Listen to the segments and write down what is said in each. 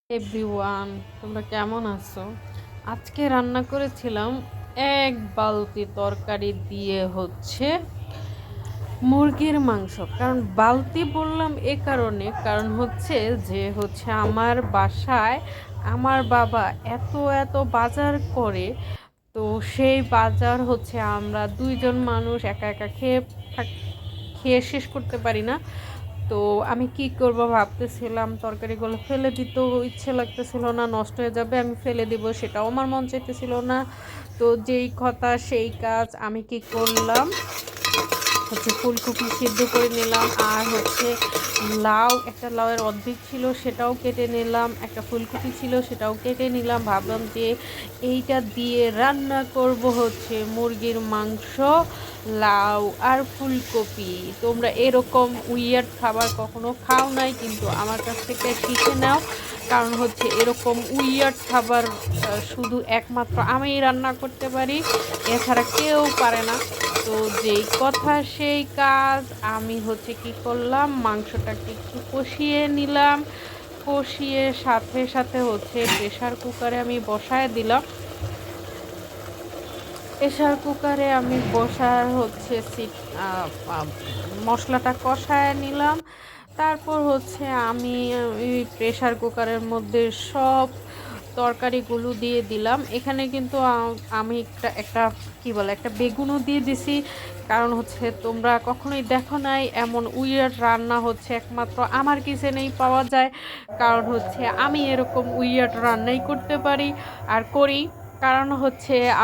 Everyone, তোমরা কেমন আছো? আজকে রান্না করেছিলাম এক বালতি তরকারি দিয়ে মুরগির মাংস। কারণ বালতি বললাম এ কারণে, কারণ আমার বাসায় আমার বাবা এত এত বাজার করে। তো সেই বাজার আমরা দুইজন মানুষ একা একা খেয়ে শেষ করতে পারি না। তো আমি কি করব ভাবতেছিলাম, তরকারিগুলো ফেলে দিতেও ইচ্ছে লাগতেছিল না, নষ্ট হয়ে যাবে, আমি ফেলে দিব সেটাও আমার মন চাইতেছিল না। তো যেই কথা সেই কাজ, আমি কি করলাম, ফুলকপি সিদ্ধ করে নিলাম, আর একটা লাউয়ের অর্ধেক ছিল সেটাও কেটে নিলাম, একটা ফুলকপি ছিল সেটাও কেটে নিলাম। ভাবলাম যে এইটা দিয়ে রান্না করব মুরগির মাংস, লাউ আর ফুলকপি। তোমরা এরকম উইয়ার্ড খাবার কখনো খাও নাই, কিন্তু আমার কাছ থেকে শিখে নাও। কারণ এরকম উইয়ার্ড খাবার শুধু একমাত্র আমিই রান্না করতে পারি, এছাড়া কেউ পারে না। তো যেই কথা সেই কাজ, আমি কি করলাম, মাংসটাকে একটু কষিয়ে নিলাম, কষিয়ে সাথে সাথে প্রেশার কুকারে আমি বসায় দিলাম। প্রেশার কুকারে আমি মশলাটা কষায় নিলাম। তারপর আমি প্রেশার কুকারের মধ্যে সব তরকারিগুলো দিয়ে দিলাম। এখানে কিন্তু আমি একটা কি বলে একটা বেগুনও দিয়ে দিছি। কারণ তোমরা কখনোই দেখো নাই এমন উইয়ার্ড রান্না একমাত্র আমার কিচেনেই পাওয়া যায়। কারণ আমি এরকম উইয়ার্ড রান্নাই করতে পারি আর করি। কারণ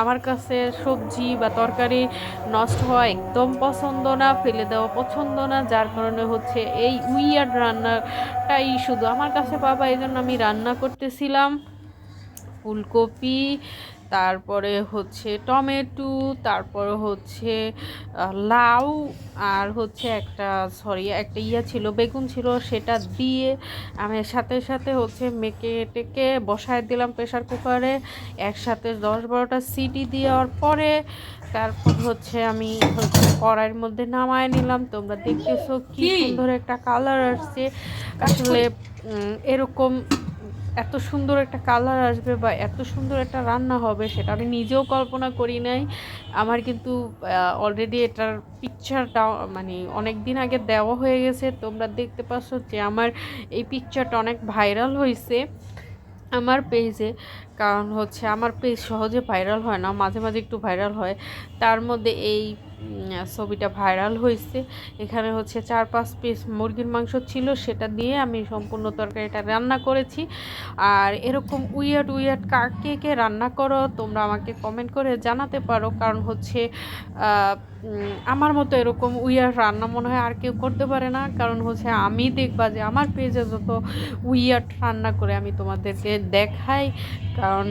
আমার কাছে সবজি বা তরকারি নষ্ট হওয়া একদম পছন্দ না, ফেলে দেওয়া পছন্দ না। যার কারণে এই উইয়ার্ড রান্নাটাই শুধু আমার কাছে পাবা, এই জন্য আমি রান্না করতেছিলাম। ফুলকপি, তারপরে টমেটো, তারপরে লাউ, আর একটা ছিল বেগুন ছিল, সেটা দিয়ে আমি সাথে সাথে মেখে টেকে বসায় দিলাম প্রেশার কুকারে। একসাথে 10-12টা সিটি দেওয়ার পরে তারপর আমি কড়াইয়ের মধ্যে নামায় নিলাম। তোমরা দেখতেছো কি সুন্দর একটা কালার আসছে। আসলে এরকম এত সুন্দর একটা কালার আসবে বা এত সুন্দর একটা রান্না হবে সেটা আমি নিজেও কল্পনা করি নাই। আমার কিন্তু অলরেডি এটার পিকচারটা অনেক দিন আগে দেওয়া হয়ে গেছে। তোমরা দেখতে পাচ্ছ যে আমার এই পিকচারটা অনেক ভাইরাল হয়েছে আমার পেজে। কারণ আমার পেজ সহজে ভাইরাল হয় না, মাঝে মাঝে একটু ভাইরাল হয়। তার মধ্যে এই ছবিটা ভাইরাল হয়েছে। এখানে 4-5 পিস মুরগির মাংস ছিল, সেটা দিয়ে আমি সম্পূর্ণ তরকারিটা রান্না করেছি। আর এরকম উইয়ার্ড কে কে রান্না করো তোমরা আমাকে কমেন্ট করে জানাতে পারো। কারণ আমার মতো এরকম উইয়ার্ড রান্না মনে হয় আর কেউ করতে পারে না। কারণ আমি দেখবা যে আমার পেজে যত উইয়ার্ড রান্না করে আমি তোমাদেরকে দেখাই। কারণ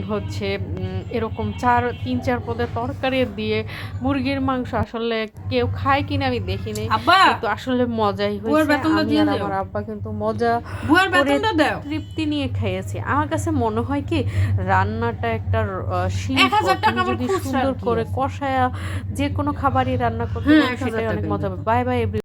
এরকম 3-4 পদের তরকারি দিয়ে মুরগির মাংস আসলে কেউ খায় কিনা আমি দেখি নাই, কিন্তু আসলে মজাই হয়েছে। আমি আর আমার আব্বা কিন্তু মজা করে তৃপ্তি নিয়ে খেয়েছি। আমার কাছে মনে হয় কি, রান্নাটা একটা শিল্প। তুমি যদি সুন্দর করে কষায়া যে কোনো খাবারই রান্না করতে পারো, সেটাই অনেক মজা হবে। Bye bye.